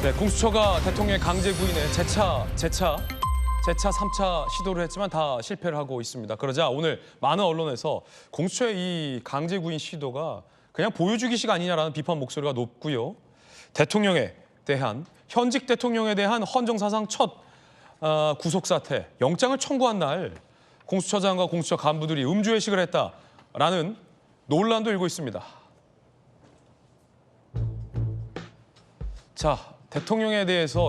네, 공수처가 대통령의 강제 구인에 재차 3차 시도를 했지만 다 실패를 하고 있습니다. 그러자 오늘 많은 언론에서 공수처의 이 강제 구인 시도가 그냥 보여주기식 아니냐라는 비판 목소리가 높고요. 현직 대통령에 대한 헌정사상 첫 구속 사태, 영장을 청구한 날 공수처장과 공수처 간부들이 음주회식을 했다라는 논란도 일고 있습니다. 자,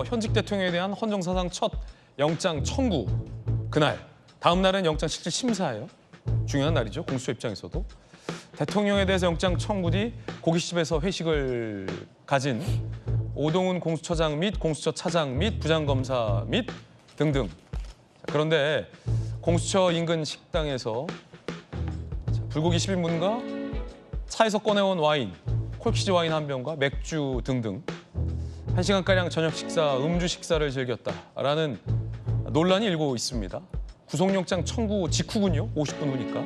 현직 대통령에 대한 헌정사상 첫 영장 청구 그날, 다음 날은 영장 실질 심사예요. 중요한 날이죠, 공수처 입장에서도. 대통령에 대해서 영장 청구 뒤 고깃집에서 회식을 가진 오동훈 공수처장 및 공수처 차장 및 부장검사 및 등등. 그런데 공수처 인근 식당에서 불고기 10인분과 차에서 꺼내온 와인, 콜키지 와인 한 병과 맥주 등등 1시간가량 저녁 식사, 음주 식사를 즐겼다라는 논란이 일고 있습니다. 구속영장 청구 직후군요. 50분 후니까.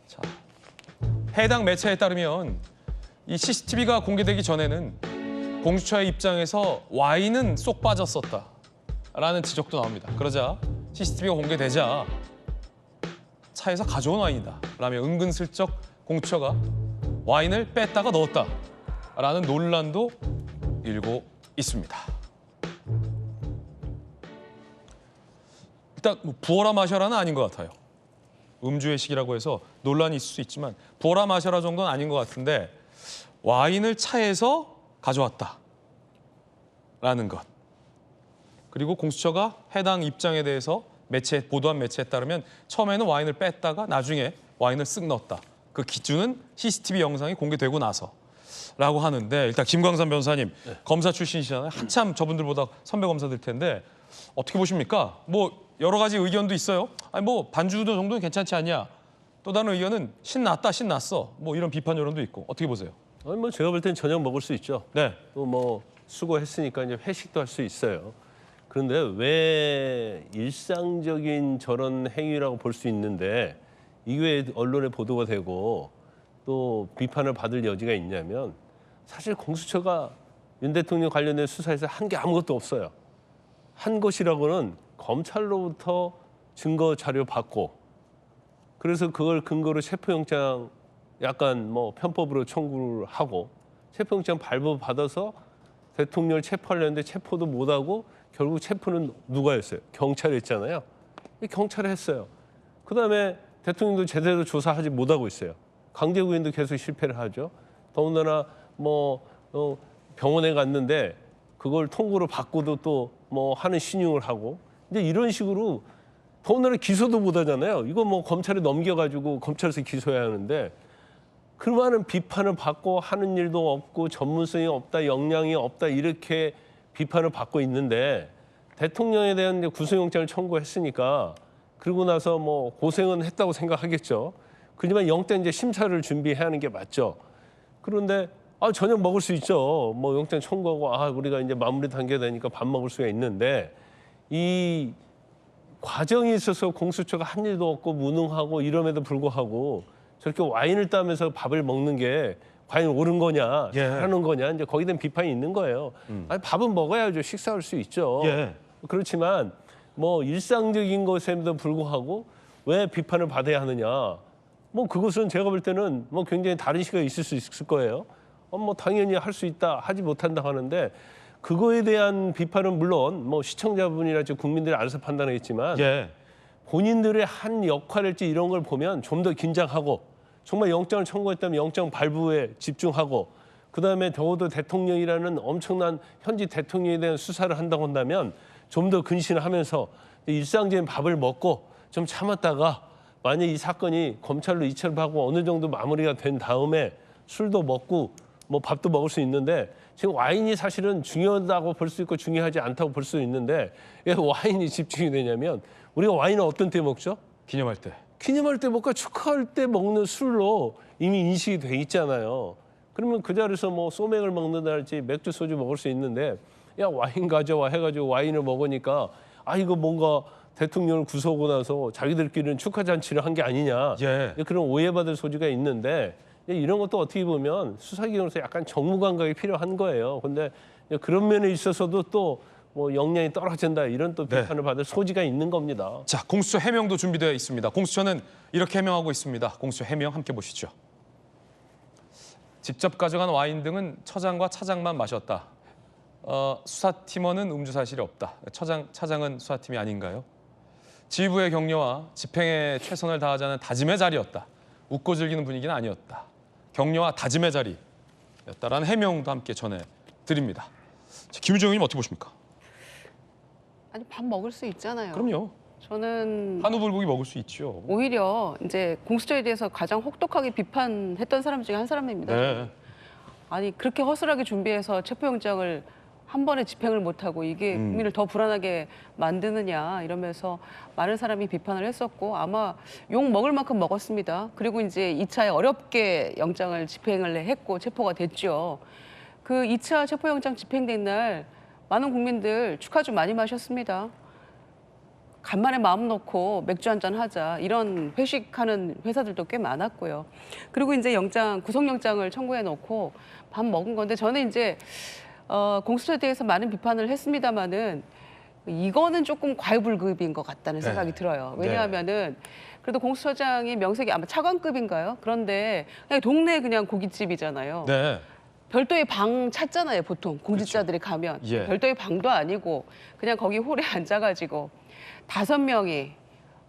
자, 해당 매체에 따르면 이 CCTV가 공개되기 전에는 공수처의 입장에서 와인은 쏙 빠졌었다라는 지적도 나옵니다. 그러자 CCTV가 공개되자 차에서 가져온 와인이다 라며 은근슬쩍 공수처가 와인을 뺐다가 넣었다라는 논란도 일고 있습니다. 일단 부어라 마셔라는 아닌 것 같아요. 음주회식이라고 해서 논란이 있을 수 있지만 부어라 마셔라 정도는 아닌 것 같은데 와인을 차에서 가져왔다라는 것. 그리고 공수처가 해당 입장에 대해서 보도한 매체에 따르면 처음에는 와인을 뺐다가 나중에 와인을 쓱 넣었다. 그 기준은 CCTV 영상이 공개되고 나서라고 하는데 일단 김광삼 변호사님, 네. 검사 출신이시잖아요. 한참 저분들보다 선배 검사들 텐데 어떻게 보십니까? 뭐 여러 가지 의견도 있어요. 아니 뭐 반주도 정도는 괜찮지 않냐. 또 다른 의견은 신났어. 뭐 이런 비판 여론도 있고 어떻게 보세요? 아니 뭐 제가 볼 땐 저녁 먹을 수 있죠. 네. 또 뭐 수고했으니까 이제 회식도 할 수 있어요. 그런데 왜 일상적인 저런 행위라고 볼 수 있는데 이게 왜 언론에 보도가 되고 또 비판을 받을 여지가 있냐면 사실 공수처가 윤 대통령 관련된 수사에서 한 게 아무것도 없어요. 한 것이라고는 검찰로부터 증거 자료 받고 그래서 그걸 근거로 체포영장 약간 뭐 편법으로 청구를 하고 체포영장 발부받아서 대통령을 체포하려는데 체포도 못하고 결국 체포는 누가 했어요? 경찰이 했잖아요. 경찰이 했어요. 그다음에 대통령도 제대로 조사하지 못하고 있어요. 강제구인도 계속 실패를 하죠. 더군다나 병원에 갔는데 그걸 통보를 받고도 또 뭐 하는 신용을 하고 이제 이런 식으로 더군다나 기소도 못 하잖아요. 이거 뭐 검찰에 넘겨가지고 검찰에서 기소해야 하는데 그 많은 비판을 받고 하는 일도 없고 전문성이 없다, 역량이 없다 이렇게 비판을 받고 있는데 대통령에 대한 구속영장을 청구했으니까 그러고 나서 뭐 고생은 했다고 생각하겠죠. 그렇지만 영장 이제 심사를 준비해야 하는 게 맞죠. 그런데 저녁 먹을 수 있죠. 뭐 영장 청구하고 우리가 이제 마무리 단계 되니까 밥 먹을 수가 있는데 이 과정에 있어서 공수처가 한 일도 없고 무능하고 이럼에도 불구하고 저렇게 와인을 따면서 밥을 먹는 게 과연 옳은 거냐, 하는 거냐 이제 거기에 대한 비판이 있는 거예요. 아니 밥은 먹어야죠. 식사할 수 있죠. 예. 그렇지만 뭐 일상적인 것에도 불구하고 왜 비판을 받아야 하느냐. 뭐 그것은 제가 볼 때는 뭐 굉장히 다른 시각이 있을 수 있을 거예요. 뭐 당연히 할 수 있다, 하지 못한다 하는데 그거에 대한 비판은 물론 뭐 시청자분이나 국민들이 알아서 판단하겠지만 본인들의 한 역할일지 이런 걸 보면 좀 더 긴장하고 정말 영장을 청구했다면 영장 발부에 집중하고 그다음에 더워도 대통령이라는 엄청난 현직 대통령에 대한 수사를 한다고 한다면 좀 더 근신하면서 일상적인 밥을 먹고 좀 참았다가 만약 이 사건이 검찰로 이첩하고 어느 정도 마무리가 된 다음에 술도 먹고 뭐 밥도 먹을 수 있는데 지금 와인이 사실은 중요하다고 볼 수 있고 중요하지 않다고 볼 수 있는데 왜 와인이 집중이 되냐면 우리가 와인을 어떤 때 먹죠? 기념할 때. 기념할 때 먹고 축하할 때 먹는 술로 이미 인식이 돼 있잖아요. 그러면 그 자리에서 뭐 소맥을 먹는다랄지 맥주 소주 먹을 수 있는데 야 와인 가져와 해가지고 와인을 먹으니까 이거 뭔가 대통령을 구속하고 나서 자기들끼리는 축하 잔치를 한 게 아니냐. 그런 오해받을 소지가 있는데 이런 것도 어떻게 보면 수사기관에서 약간 정무 감각이 필요한 거예요. 근데 그런 면에 있어서도 또 뭐 역량이 떨어진다 이런 또 네. 비판을 받을 소지가 있는 겁니다. 자, 공수처 해명도 준비되어 있습니다. 공수처는 이렇게 해명하고 있습니다. 공수처 해명 함께 보시죠. 직접 가져간 와인 등은 처장과 차장만 마셨다. 수사팀원은 음주 사실이 없다. 차장은 수사팀이 아닌가요? 지휘부의 격려와 집행에 최선을 다하자는 다짐의 자리였다. 웃고 즐기는 분위기는 아니었다. 격려와 다짐의 자리였다라는 해명도 함께 전해드립니다. 자, 김유정 의원님 어떻게 보십니까? 아니 밥 먹을 수 있잖아요. 그럼요. 저는 한우 불고기 먹을 수 있죠. 오히려 이제 공수처에 대해서 가장 혹독하게 비판했던 사람 중에 한 사람입니다. 네. 아니 그렇게 허술하게 준비해서 체포영장을 한 번에 집행을 못하고 이게 국민을 더 불안하게 만드느냐 이러면서 많은 사람이 비판을 했었고 아마 욕 먹을 만큼 먹었습니다. 그리고 이제 2차에 어렵게 영장을 집행을 했고 체포가 됐죠. 그 2차 체포영장 집행된 날 많은 국민들 축하 좀 많이 마셨습니다. 간만에 마음 놓고 맥주 한잔 하자 이런 회식하는 회사들도 꽤 많았고요. 그리고 이제 구속영장을 청구해 놓고 밥 먹은 건데 저는 이제 공수처에 대해서 많은 비판을 했습니다마는 이거는 조금 과유불급인 것 같다는 생각이 들어요. 왜냐하면은 그래도 공수처장이 명색이 아마 차관급인가요? 그런데 그냥 동네 그냥 고깃집이잖아요. 네. 별도의 방 찾잖아요, 보통 공직자들이 가면. 예. 별도의 방도 아니고 그냥 거기 홀에 앉아가지고 5명이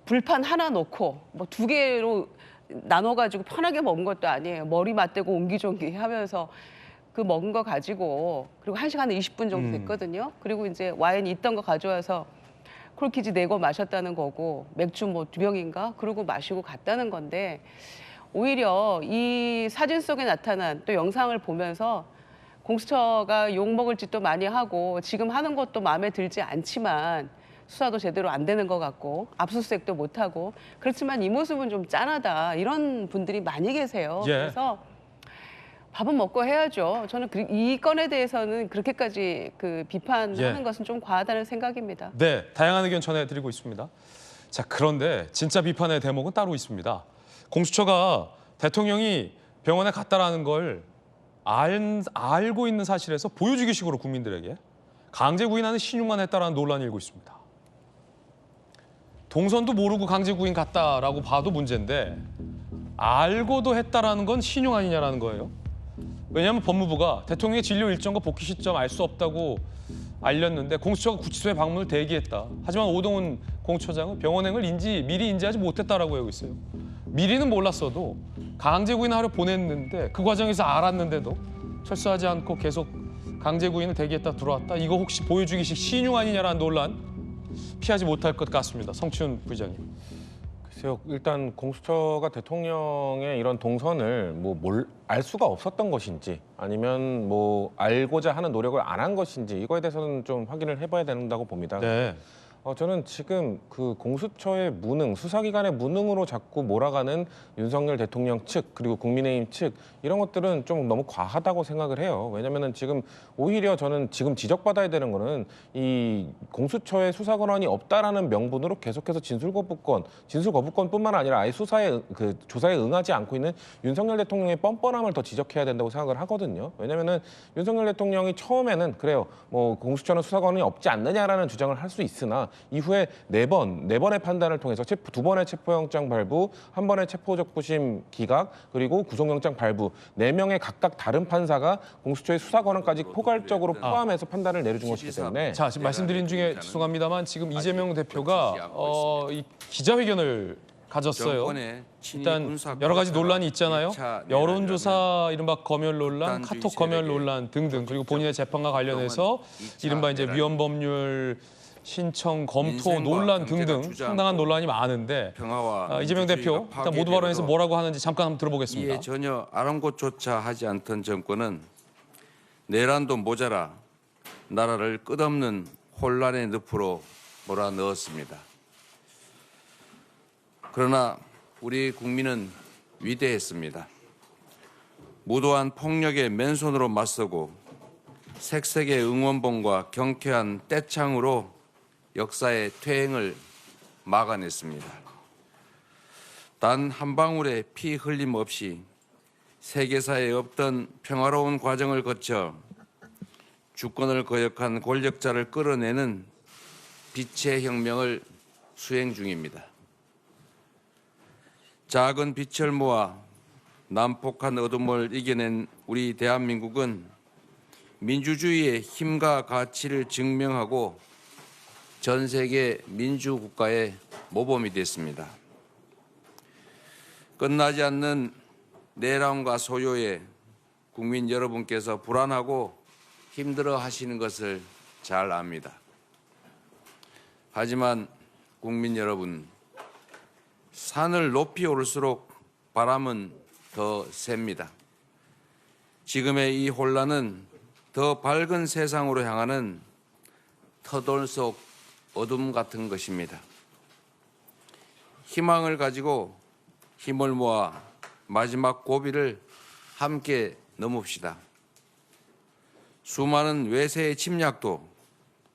불판 하나 놓고 뭐 2개로 나눠가지고 편하게 먹은 것도 아니에요. 머리 맞대고 옹기종기 하면서 그 먹은 거 가지고 그리고 1시간 20분 정도 됐거든요. 그리고 이제 와인 있던 거 가져와서 콜키지 내고 마셨다는 거고 맥주 뭐 2병인가 그러고 마시고 갔다는 건데 오히려 이 사진 속에 나타난 또 영상을 보면서 공수처가 욕먹을 짓도 많이 하고 지금 하는 것도 마음에 들지 않지만 수사도 제대로 안 되는 것 같고 압수수색도 못하고 그렇지만 이 모습은 좀 짠하다 이런 분들이 많이 계세요. 예. 그래서 밥은 먹고 해야죠. 저는 이 건에 대해서는 그렇게까지 비판하는 것은 좀 과하다는 생각입니다. 네, 다양한 의견 전해드리고 있습니다. 자, 그런데 진짜 비판의 대목은 따로 있습니다. 공수처가 대통령이 병원에 갔다라는 걸 알고 있는 사실에서 보여주기식으로 국민들에게 강제 구인하는 신용만 했다라는 논란이 일고 있습니다. 동선도 모르고 강제 구인 갔다라고 봐도 문제인데 알고도 했다라는 건 신용 아니냐라는 거예요. 왜냐하면 법무부가 대통령의 진료 일정과 복귀 시점 알 수 없다고 알렸는데 공수처가 구치소에 방문을 대기했다. 하지만 오동훈 공수처장은 병원행을 미리 인지하지 못했다라고 하고 있어요. 미리는 몰랐어도 강제 구인하러 보냈는데 그 과정에서 알았는데도 철수하지 않고 계속 강제 구인을 대기했다 들어왔다. 이거 혹시 보여주기식 신용 아니냐라는 논란 피하지 못할 것 같습니다. 성춘 부의장님. 글쎄요. 일단 공수처가 대통령의 이런 동선을 알 수가 없었던 것인지 아니면 알고자 하는 노력을 안 한 것인지 이거에 대해서는 좀 확인을 해봐야 된다고 봅니다. 네. 저는 지금 그 공수처의 무능, 수사기관의 무능으로 자꾸 몰아가는 윤석열 대통령 측 그리고 국민의힘 측 이런 것들은 좀 너무 과하다고 생각을 해요. 왜냐면은 지금 오히려 저는 지금 지적받아야 되는 거는 이 공수처의 수사 권한이 없다라는 명분으로 계속해서 진술 거부권뿐만 아니라 아예 조사에 응하지 않고 있는 윤석열 대통령의 뻔뻔함을 더 지적해야 된다고 생각을 하거든요. 왜냐면은 윤석열 대통령이 처음에는 그래요. 공수처는 수사 권한이 없지 않느냐라는 주장을 할 수 있으나 이후에 네 번의 판단을 통해서 2번의 체포영장 발부, 1번의 체포적부심 기각, 그리고 구속영장 발부 4명의 각각 다른 판사가 공수처의 수사 권한까지 포괄적으로 포함해서 판단을 내려준 것이기 때문에 자, 지금 말씀드린 중에 죄송합니다만 지금 이재명 대표가 이 기자회견을 가졌어요. 일단 여러 가지 논란이 있잖아요. 여론조사 이른바 검열 논란, 카톡 검열 논란 등등 그리고 본인의 재판과 관련해서 이른바 이제 위헌법률 신청 검토 논란 등등 상당한 논란이 많은데 이재명 대표 일단 모두 발언에서 뭐라고 하는지 잠깐 한번 들어보겠습니다. 이에 전혀 아랑곳조차 하지 않던 정권은 내란도 모자라 나라를 끝없는 혼란의 늪으로 몰아넣었습니다. 그러나 우리 국민은 위대했습니다. 무도한 폭력에 맨손으로 맞서고 색색의 응원봉과 경쾌한 떼창으로 역사의 퇴행을 막아냈습니다. 단 한 방울의 피 흘림 없이 세계사에 없던 평화로운 과정을 거쳐 주권을 거역한 권력자를 끌어내는 빛의 혁명을 수행 중입니다. 작은 빛을 모아 난폭한 어둠을 이겨낸 우리 대한민국은 민주주의의 힘과 가치를 증명하고 전 세계 민주국가의 모범이 됐습니다. 끝나지 않는 내란과 소요에 국민 여러분께서 불안하고 힘들어 하시는 것을 잘 압니다. 하지만 국민 여러분, 산을 높이 오를수록 바람은 더 셉니다. 지금의 이 혼란은 더 밝은 세상으로 향하는 터돌 속 어둠 같은 것입니다. 희망을 가지고 힘을 모아 마지막 고비를 함께 넘읍시다. 수많은 외세의 침략도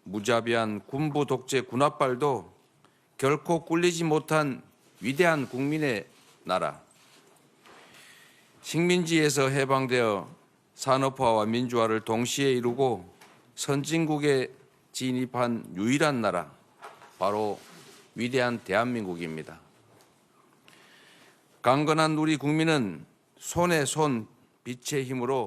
무자비한 군부 독재 군합발도 결코 꿀리지 못한 위대한 국민의 나라. 식민지에서 해방되어 산업화와 민주화를 동시에 이루고 선진국에 진입한 유일한 나라, 바로 위대한 대한민국입니다. 강건한 우리 국민은 손에 손 빛의 힘으로